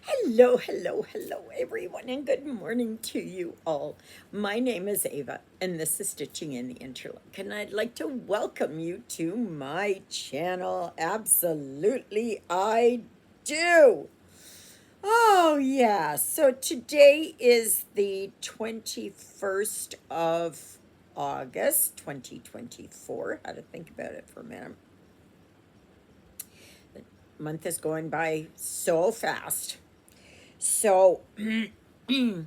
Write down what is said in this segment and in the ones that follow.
Hello, hello, hello, everyone, and good morning to you all. My name is Ava, and this is Stitching in the Interlake, and I'd like to welcome you to my channel. Absolutely, I do. Oh, yeah. So today is the 21st of August, 2024. How to think about it for a minute. The month is going by so fast. So, yeah,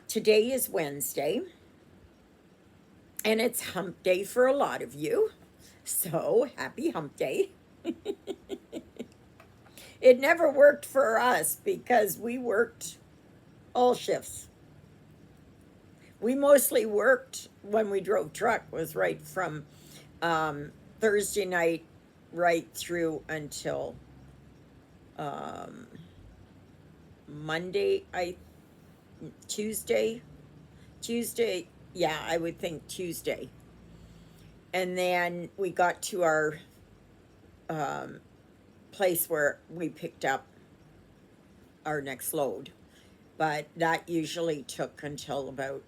today is Wednesday, and it's hump day for a lot of you. So, happy hump day. It never worked for us because we worked all shifts. We mostly worked when we drove truck, was right from Thursday night right through until um, Monday, Tuesday. Tuesday, yeah, I would think Tuesday. And then we got to our um, place where we picked up our next load. But that usually took until about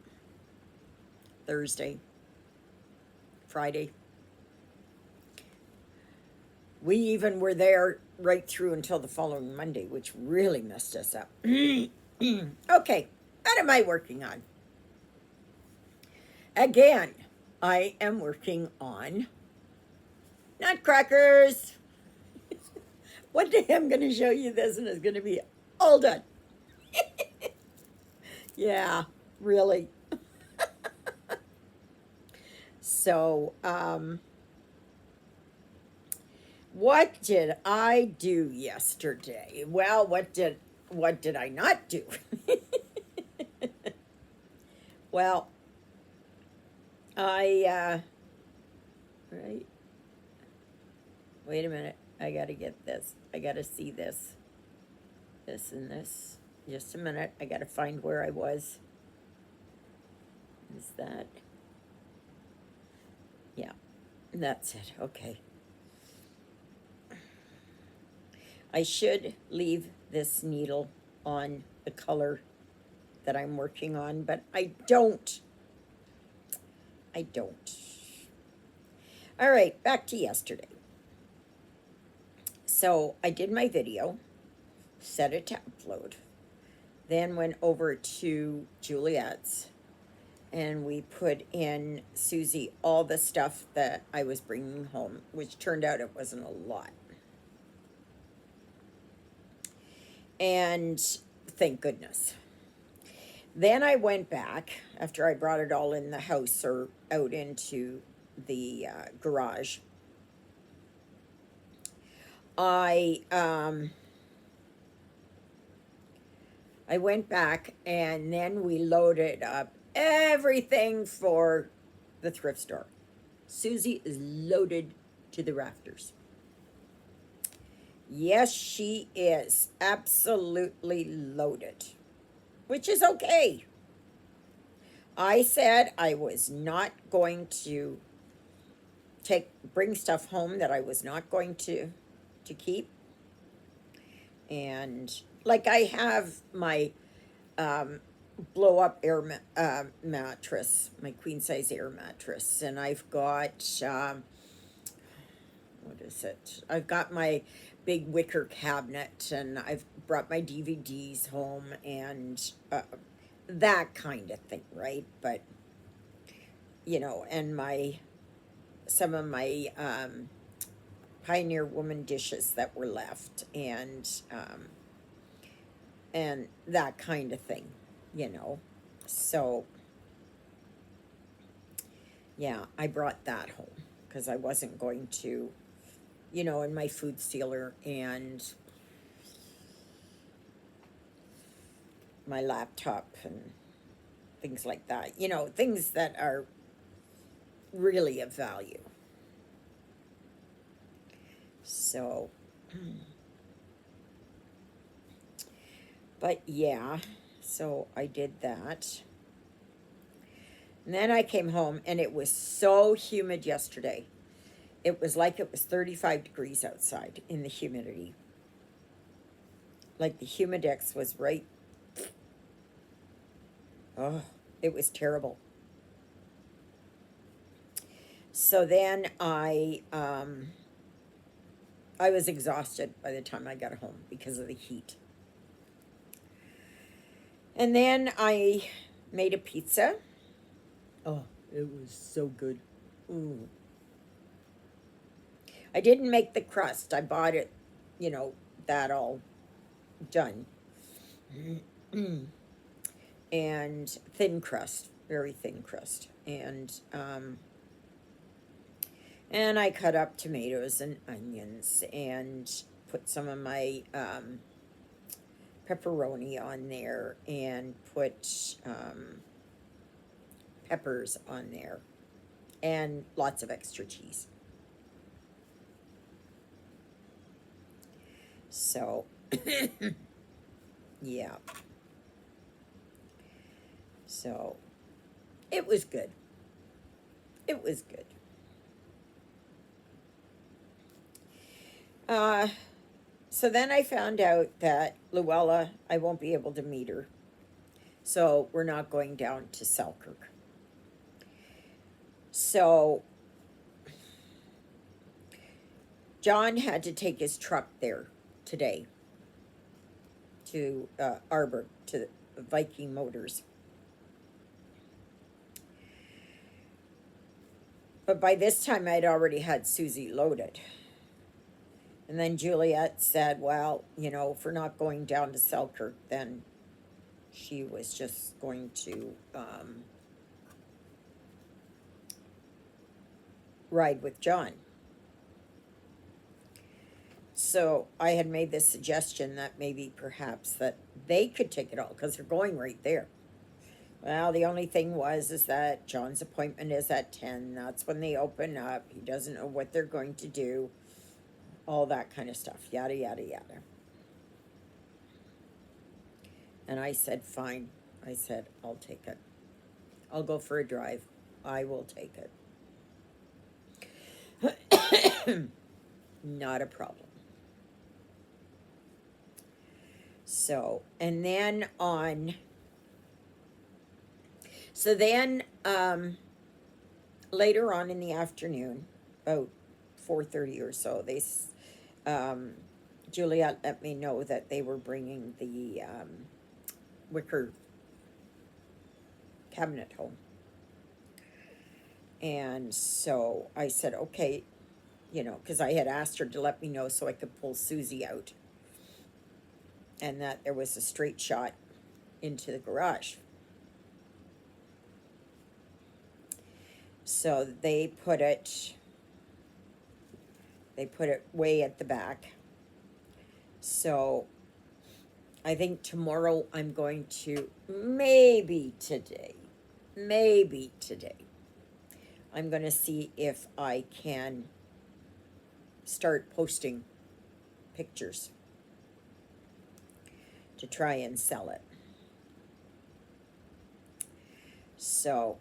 Thursday, Friday. We even were there right through until the following Monday, which really messed us up. Okay, what am I working on? Again, I am working on nutcrackers. One day I'm going to show you this and it's going to be all done. Yeah, really. So, what did I do yesterday? Well, what did I not do? Well, I right. Wait a minute. I got to get this. I got to see this. This and this. Just a minute. I got to find where I was. Is that? Yeah. That's it. Okay. I should leave this needle on the color that I'm working on, but I don't. I don't. All right, back to yesterday. So I did my video, set it to upload, then went over to Juliet's and we put in Susie all the stuff that I was bringing home, which turned out it wasn't a lot. And thank goodness. Then I went back after I brought it all in the house or out into the garage. I I went back and then we loaded up everything for the thrift store. Susie is loaded to the rafters. Yes, she is absolutely loaded, which is okay. I said I was not going to bring stuff home that I was not going to keep. And like I have my blow up mattress, my queen size air mattress, and I've got what is it? I've got my big wicker cabinet, and I've brought my DVDs home, and that kind of thing, right? But and my some of my Pioneer Woman dishes that were left, and that kind of thing, you know. So yeah, I brought that home because I wasn't going to, in my food sealer and my laptop and things like that, things that are really of value. So, but yeah, so I did that. And then I came home and it was so humid yesterday. It was like it was 35 degrees outside in the humidity. Like the humidex was right. Oh, it was terrible. So then I was exhausted by the time I got home because of the heat. And then I made a pizza. Oh, it was so good. Ooh. I didn't make the crust. I bought it, you know, that all done. And thin crust, very thin crust. And I cut up tomatoes and onions and put some of my pepperoni on there and put peppers on there and lots of extra cheese. So, yeah. So, it was good. It was good. Uh, so then I found out that Luella, I won't be able to meet her. So we're not going down to Selkirk. So John had to take his truck there today to Arbor, to Viking Motors. But by this time, I'd already had Susie loaded. And then Juliet said, well, you know, if we're not going down to Selkirk, then she was just going to ride with John. So I had made this suggestion that maybe perhaps that they could take it all because they're going right there. Well, the only thing is that John's appointment is at 10. That's when they open up. He doesn't know what they're going to do. All that kind of stuff. Yada, yada, yada. And I said, fine. I said, I'll take it. I'll go for a drive. I will take it. Not a problem. So, and then so then later on in the afternoon, about 4:30 or so, Juliet let me know that they were bringing the wicker cabinet home. And so I said, okay, you know, because I had asked her to let me know so I could pull Susie out and that there was a straight shot into the garage. So they put it way at the back. So I think tomorrow I'm going to, maybe today, I'm going to see if I can start posting pictures to try and sell it. So,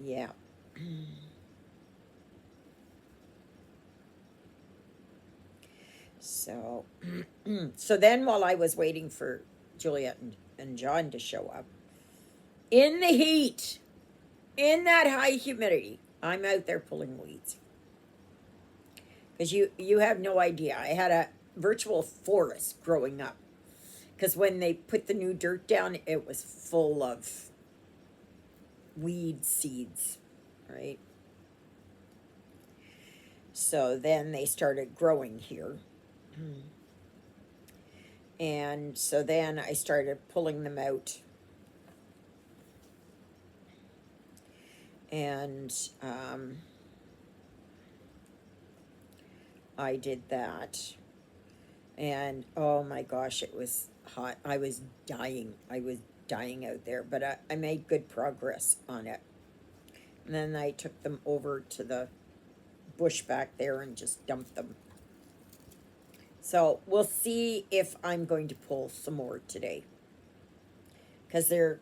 yeah. So, so then while I was waiting for Juliet and John to show up, in the heat, in that high humidity, I'm out there pulling weeds. Because you have no idea. I had a virtual forest growing up. Because when they put the new dirt down, it was full of weed seeds, right? So then they started growing here. And so then I started pulling them out. And I did that. And oh my gosh, it was hot. I was dying. I was dying out there. But I made good progress on it. And then I took them over to the bush back there and just dumped them. So we'll see if I'm going to pull some more today. Because a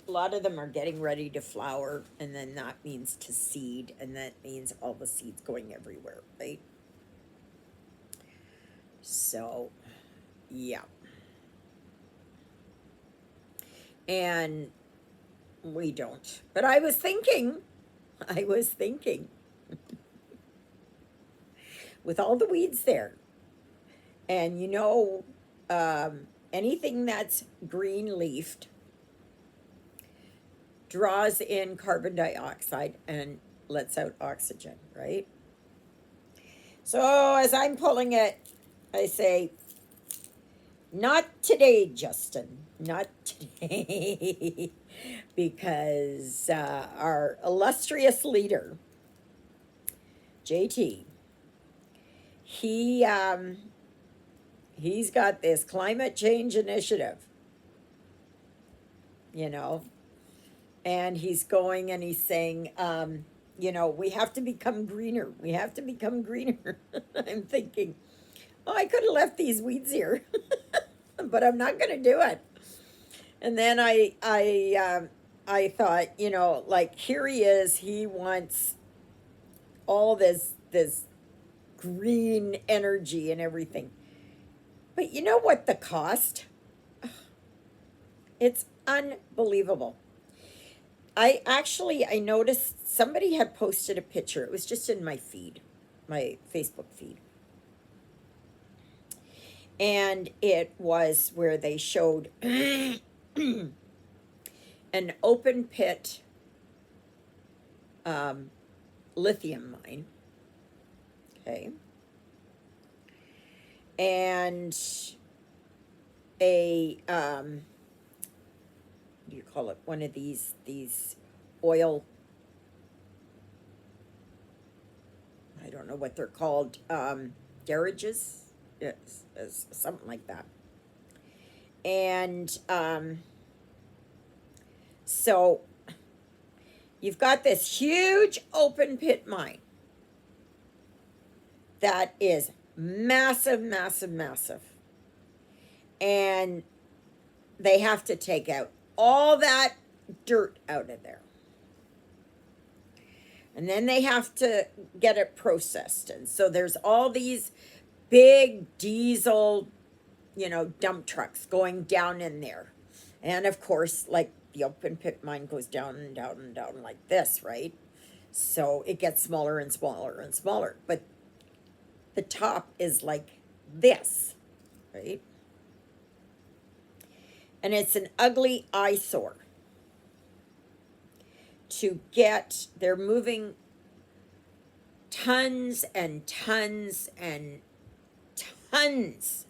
lot of them are getting ready to flower, and then that means to seed, and that means all the seeds going everywhere, right? So, yeah. And we don't. But I was thinking, with all the weeds there, and anything that's green leafed draws in carbon dioxide and lets out oxygen, right? So as I'm pulling it, I say, not today, Justin, not today. Because our illustrious leader, JT, he he's got this climate change initiative, you know, and he's going and he's saying, we have to become greener. We have to become greener. I'm thinking, oh, I could have left these weeds here, but I'm not going to do it. And then I thought, like here he is. He wants all this green energy and everything. But you know what the cost? It's unbelievable. I noticed somebody had posted a picture. It was just in my feed, my Facebook feed. And it was where they showed an open pit lithium mine. Okay. And a what do you call it? One of these oil, I don't know what they're called, garages. It's something like that. And so you've got this huge open pit mine that is massive, massive, massive. And they have to take out all that dirt out of there. And then they have to get it processed. And so there's all these big diesel, dump trucks going down in there. And of course, like the open pit mine goes down and down and down like this, right? So it gets smaller and smaller and smaller. But the top is like this, right? And it's an ugly eyesore they're moving tons and tons and tons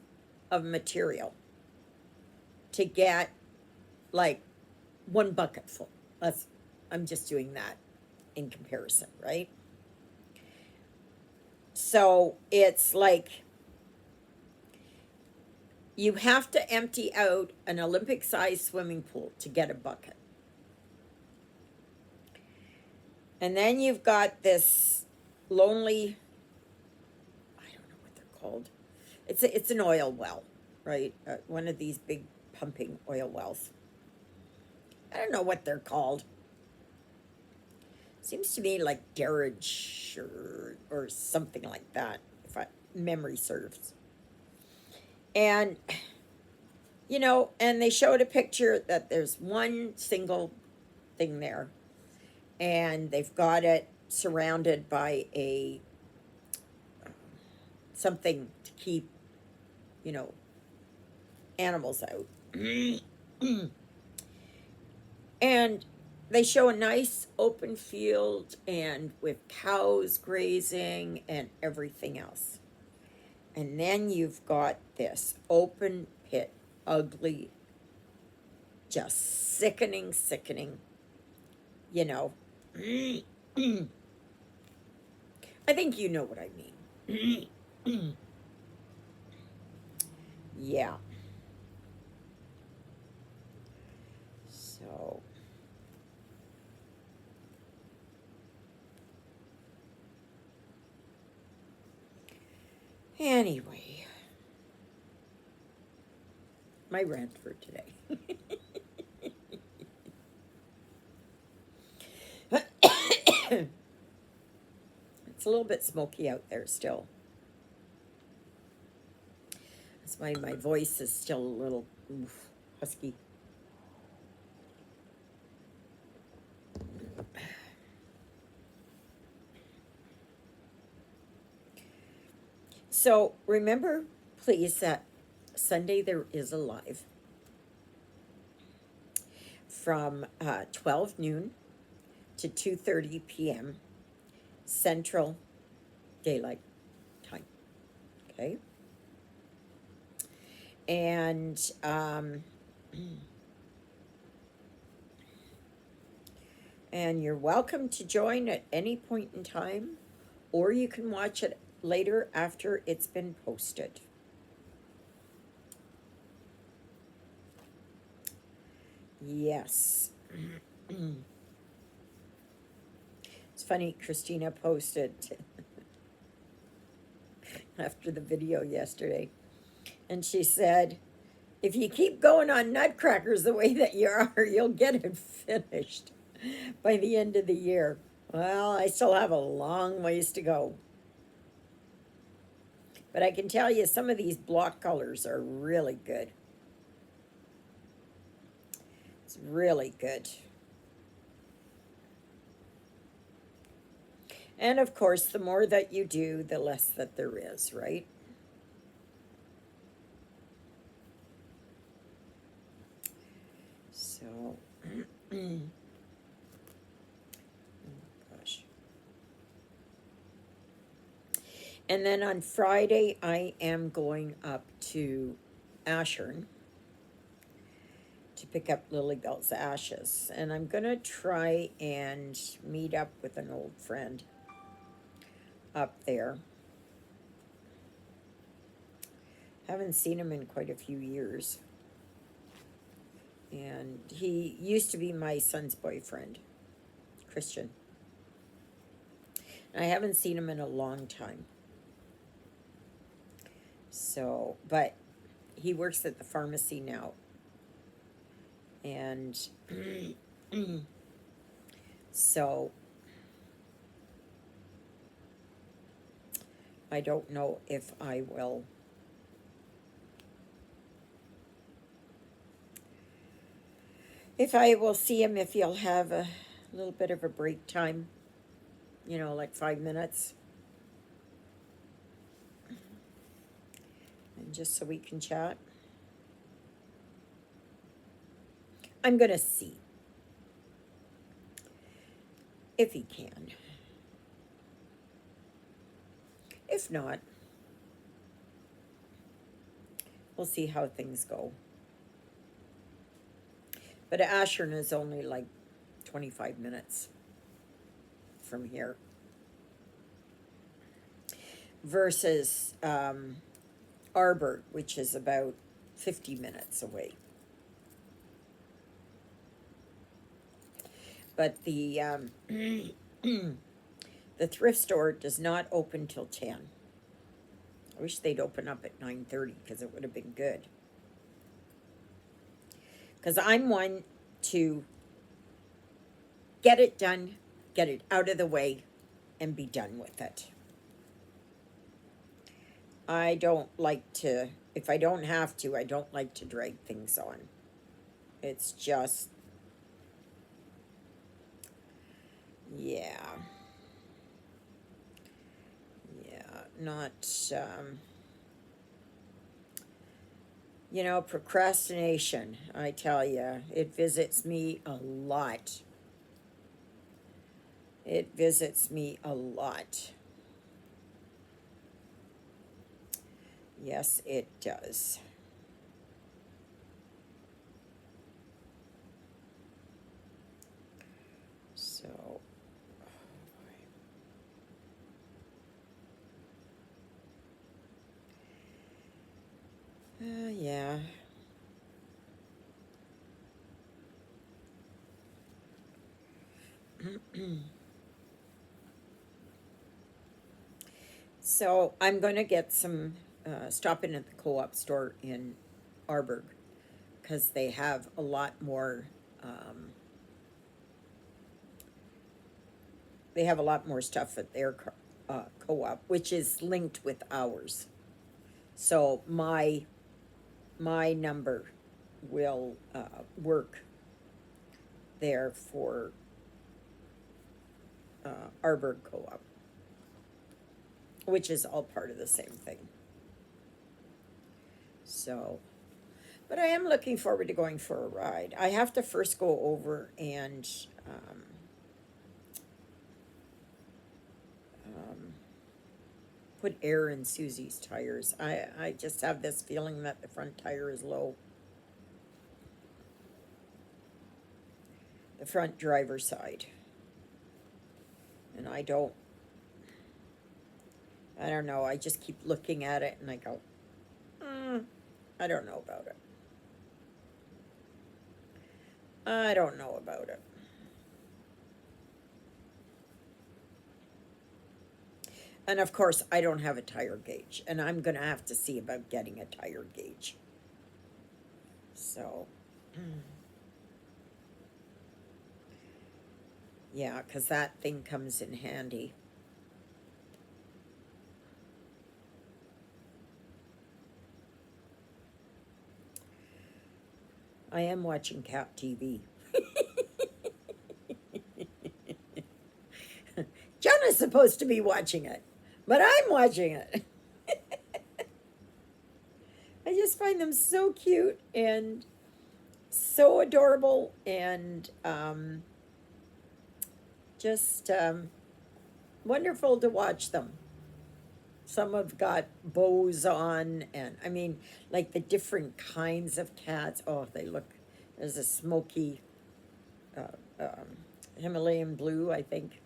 of material to get like one bucket full. I'm just doing that in comparison, right? So it's like you have to empty out an Olympic-sized swimming pool to get a bucket. And then you've got this lonely, I don't know what they're called. It's an oil well, right? One of these big pumping oil wells. I don't know what they're called. Seems to me like garage or something like that, if memory serves. And and they showed a picture that there's one single thing there, and they've got it surrounded by a something to keep animals out. And they show a nice open field and with cows grazing and everything else. And then you've got this open pit, ugly, just sickening, I think you know what I mean. Yeah. So anyway, my rant for today. It's a little bit smoky out there still. That's why my voice is still a little husky. So remember, please, that Sunday there is a live from 12 noon to 2:30 p.m. Central Daylight Time. Okay, and and you're welcome to join at any point in time, or you can watch it later after it's been posted. Yes. It's funny, Christina posted after the video yesterday, and she said, if you keep going on nutcrackers the way that you are, you'll get it finished by the end of the year. Well, I still have a long ways to go. But I can tell you some of these block colors are really good. It's really good. And of course, the more that you do, the less that there is, right? So, oh gosh. And then on Friday, I am going up to Ashern to pick up Lily Belt's ashes. And I'm going to try and meet up with an old friend up there. Haven't seen him in quite a few years. And he used to be my son's boyfriend, Christian. And I haven't seen him in a long time. So, but he works at the pharmacy now. And so I don't know if I will see him, if he'll have a little bit of a break time, like 5 minutes. And just so we can chat. I'm going to see if he can. If not, we'll see how things go. But Ashern is only like 25 minutes from here. Versus Arborg, which is about 50 minutes away. But the the thrift store does not open till 10. I wish they'd open up at 9:30 because it would have been good. Because I'm one to get it done, get it out of the way, and be done with it. I don't like to, if I don't have to, I don't like to drag things on. It's just, yeah. Not, procrastination, I tell you, it visits me a lot. It visits me a lot. Yes, it does. So, yeah. So I'm going to get some, stop in at the co-op store in Arborg because they have a lot more, stuff at their co-op, which is linked with ours. So my my number will work there for Arbor Co-op, which is all part of the same thing. So, but I am looking forward to going for a ride. I have to first go over and put air in Susie's tires. I just have this feeling that the front tire is low. The front driver's side. And I don't know. I just keep looking at it and I go, I don't know about it. I don't know about it. And of course, I don't have a tire gauge, and I'm going to have to see about getting a tire gauge. So, yeah, because that thing comes in handy. I am watching Cat TV. Jonah's supposed to be watching it, but I'm watching it. I just find them so cute and so adorable and just wonderful to watch them. Some have got bows on, and I mean, like the different kinds of cats. Oh, they look, there's a smoky Himalayan blue, I think.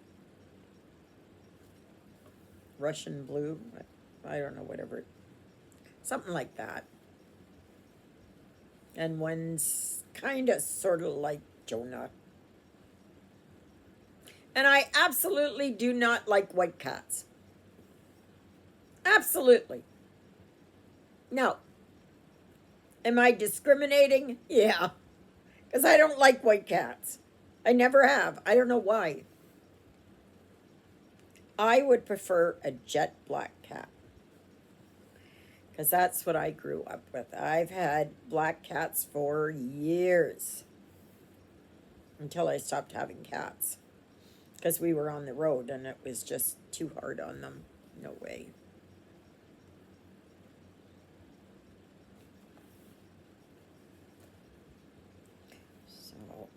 Russian blue. I don't know, whatever. Something like that. And one's kind of sort of like Jonah. And I absolutely do not like white cats. Absolutely. No. Am I discriminating? Yeah. Because I don't like white cats. I never have. I don't know why. I would prefer a jet black cat. Because that's what I grew up with. I've had black cats for years. Until I stopped having cats. Because we were on the road and it was just too hard on them. No way. So,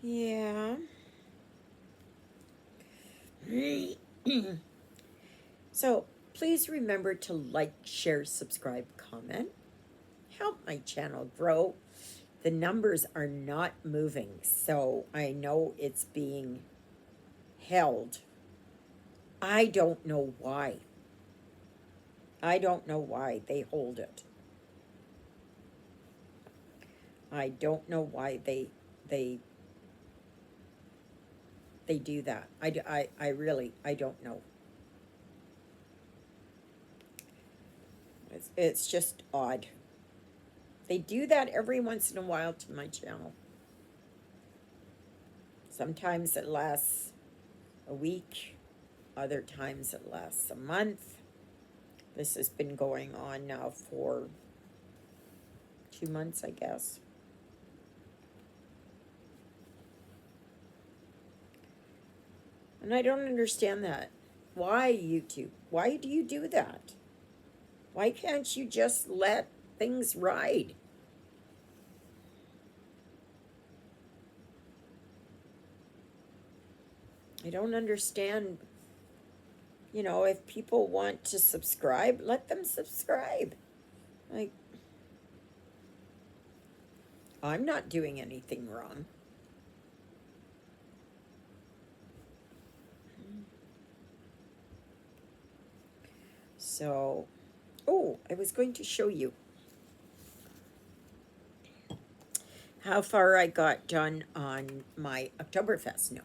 yeah. So, please remember to like, share, subscribe, comment. Help my channel grow. The numbers are not moving, so I know it's being held. I don't know why. I don't know why they hold it. I don't know why they do that. I really, I don't know. It's just odd. They do that every once in a while to my channel. Sometimes it lasts a week. Other times it lasts a month. This has been going on now for 2 months, I guess. And I don't understand that. Why, YouTube? Why do you do that? Why can't you just let things ride? I don't understand. You know, if people want to subscribe, let them subscribe. Like, I'm not doing anything wrong. So, oh, I was going to show you how far I got done on my Oktoberfest note.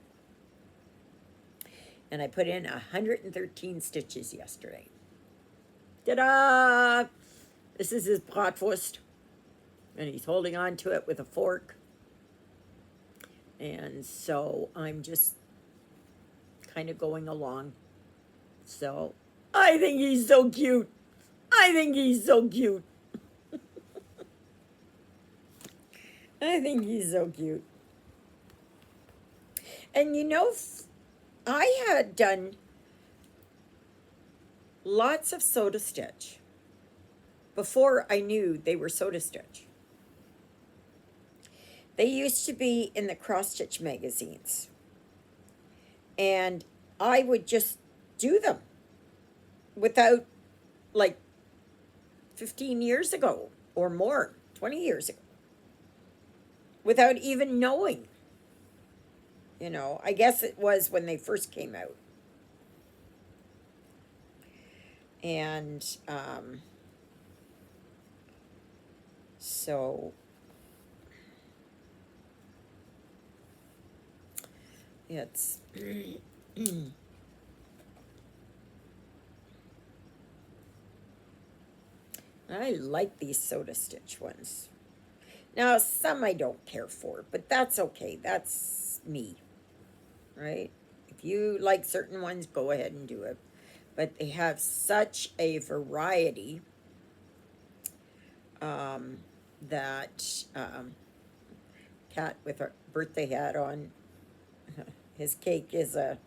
And I put in 113 stitches yesterday. Ta-da! This is his bratwurst. And he's holding on to it with a fork. And so I'm just kind of going along. So I think he's so cute. I think he's so cute. I think he's so cute. And you know, I had done lots of Soda Stitch before I knew they were Soda Stitch. They used to be in the cross stitch magazines, and I would just do them without, like, 15 years ago or more, 20 years ago, without even knowing. You know, I guess it was when they first came out. And so it's I like these Soda Stitch ones. Now, some I don't care for, but that's okay. That's me, right? If you like certain ones, go ahead and do it. But they have such a variety that cat with a birthday hat on. His cake is a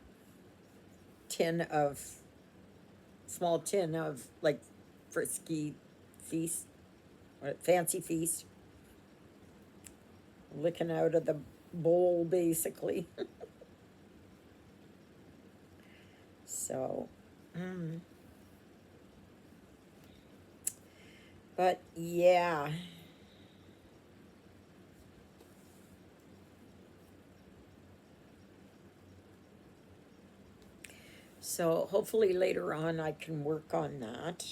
tin of small tin of like frisky feast, or fancy feast, licking out of the bowl basically. So, but yeah. So hopefully later on I can work on that.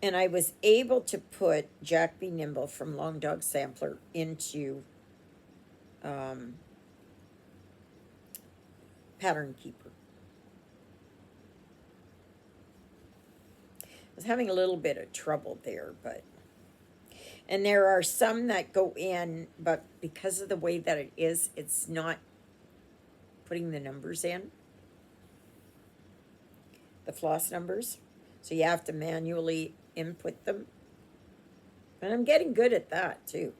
And I was able to put Jack Be Nimble from Long Dog Sampler into Pattern Keeper. I was having a little bit of trouble there, but and there are some that go in, but because of the way that it is, it's not putting the numbers in, the floss numbers. So you have to manually input them. And I'm getting good at that too.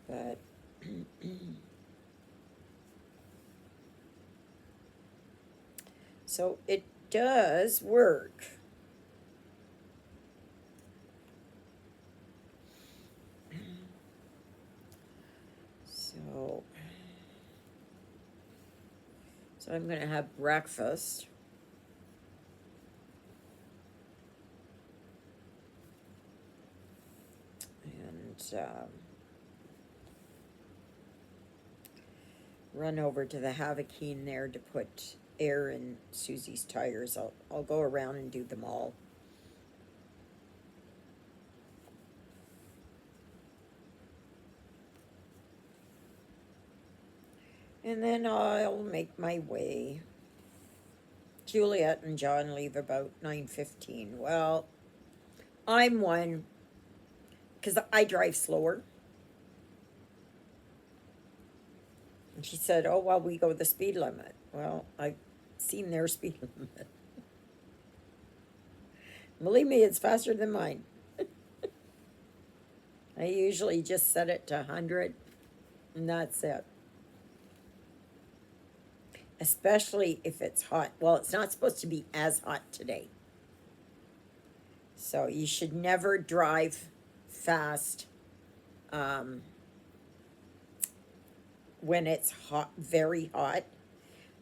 But so it does work. So I'm going to have breakfast. And run over to the Havakeen there to put air in Susie's tires. I'll go around and do them all. And then I'll make my way. Juliet and John leave about 9:15. Well, I'm one because I drive slower. And she said, "Oh, well, we go the speed limit." Well, I've seen their speed limit. Believe me, it's faster than mine. I usually just set it to 100, and that's it. Especially if it's hot. Well, it's not supposed to be as hot today. So you should never drive fast when it's hot, very hot,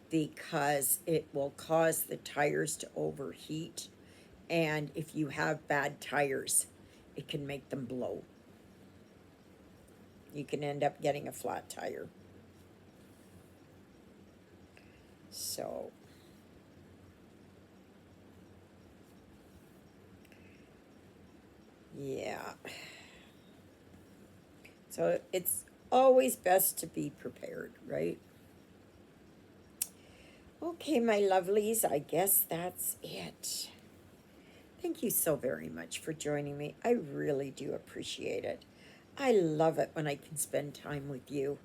because it will cause the tires to overheat. And if you have bad tires, it can make them blow. You can end up getting a flat tire. So, yeah. So it's always best to be prepared, right? Okay, my lovelies, I guess that's it. Thank you so very much for joining me. I really do appreciate it. I love it when I can spend time with you.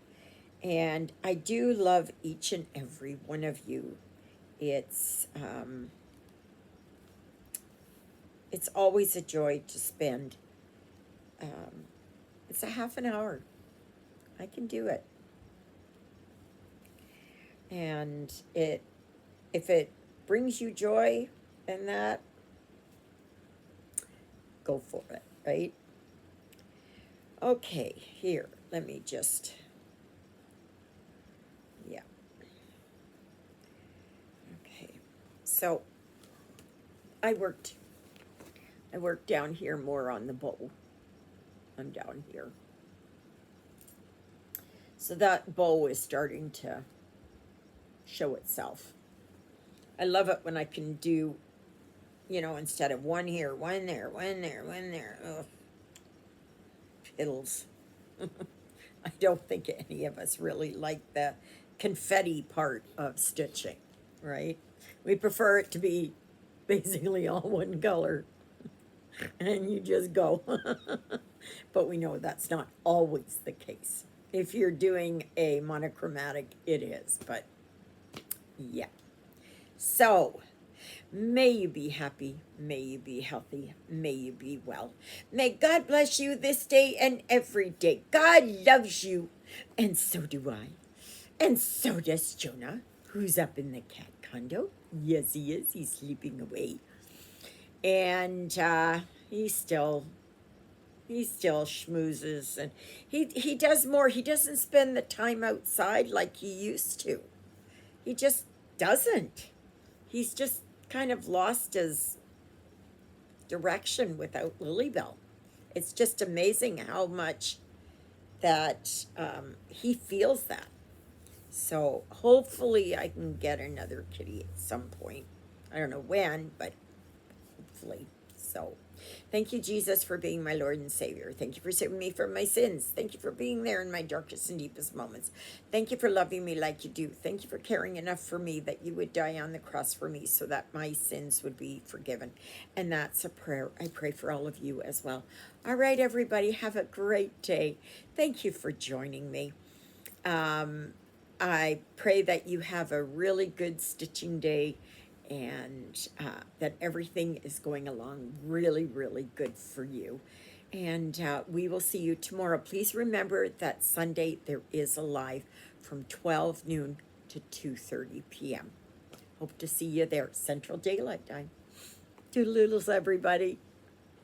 And I do love each and every one of you. It's um, it's always a joy to spend. Um, it's a half an hour. I can do it. And it if it brings you joy and that, go for it, right? Okay, here, let me just, yeah, okay. So I worked, I worked down here more on the bow. I'm down here. So that bow is starting to show itself. I love it when I can do, instead of one here, one there, one there, one there. Ugh, piddles. I don't think any of us really like the confetti part of stitching, right? We prefer it to be basically all one color and you just go. But we know that's not always the case. If you're doing a monochromatic, it is, but yeah. So, may you be happy, may you be healthy, may you be well. May God bless you this day and every day. God loves you, and so do I. And so does Jonah, who's up in the cat condo. Yes, he is. He's sleeping away. And he still schmoozes, and he does more. He doesn't spend the time outside like he used to. He just doesn't. He's just kind of lost his direction without Lilybell. It's just amazing how much that he feels that. So hopefully I can get another kitty at some point. I don't know when, but hopefully. So thank you, Jesus, for being my Lord and Savior. Thank you for saving me from my sins. Thank you for being there in my darkest and deepest moments. Thank you for loving me like you do. Thank you for caring enough for me that you would die on the cross for me so that my sins would be forgiven. And that's a prayer I pray for all of you as well. All right, everybody, have a great day. Thank you for joining me. I pray that you have a really good stitching day and that everything is going along really, really good for you. And we will see you tomorrow. Please remember that Sunday there is a live from 12 noon to 2:30 p.m. Hope to see you there, Central Daylight Time. Toodaloodles, everybody.